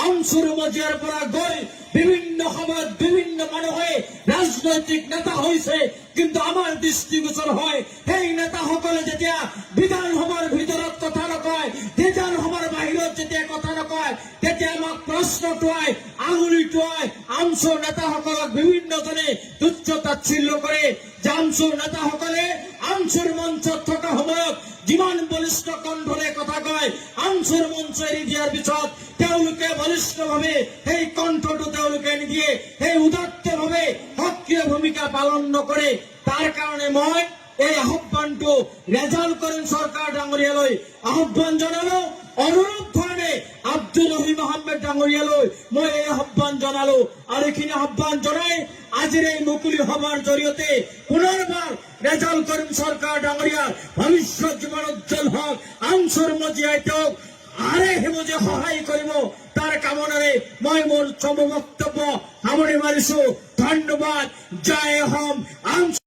আনসুর মজিয়ার পৰা গৈ বিভিন্ন সময়ত বিভিন্ন মানুহে ৰাজনৈতিক নেতা হৈছে, কিন্তু আমাৰ দৃষ্টিগোচৰ হয় সেই নেতাসকলে যেতিয়া বিধানসভাৰ ভিতৰত কথা নকয়, বিধানসভাৰ বাহিৰত যেতিয়া কথা নকয়, তেতিয়া আমাক প্ৰশ্ন টুৱাই আঙুলি টুৱাই আনসুৰ নেতাসকলক বিভিন্নজনে তুচ্ছ তাচ্ছিল্য কৰে। যে আনসুৰ নেতাসকলে আনসুৰ মঞ্চত থকা সময়ত যিমান বলিষ্ঠ কণ্ঠৰে কথা কয়, আনসুৰ মঞ্চ এৰি দিয়াৰ পিছত তেওঁলোকে বলিষ্ঠভাৱে সেই কণ্ঠটো তেওঁলোকে নিদিয়ে, সেই উদাত্তভাৱে সক্ৰিয় ভূমিকা পালন নকৰে। তাৰ কাৰণে মই এই আহ্বানটো ৰেজাউল কৰিম চৰকাৰ ডাঙৰীয়ালৈ আহ্বান জনালো। অনুৰূপ ধৰণে আব্দুল ৰহিম আহমেদ ডাঙৰীয়ালৈ মই এই আহ্বান জনালো। আৰু এইখিনি আহ্বান জনাই আজিৰ এই মুকলি সভাৰ জৰিয়তে পুনৰবাৰ ৰেজাউল কৰিম চৰকাৰ ডাঙৰীয়াৰ ভৱিষ্যত জীৱন উজ্জ্বল হওক, আনসুৰ মজিয়াই তেওঁক আৰে হেমুজে সহায় কৰিব, তাৰ কামনাৰে মই মোৰ বক্তব্য সামৰি মাৰিছো। ধন্যবাদ। জয় হোম।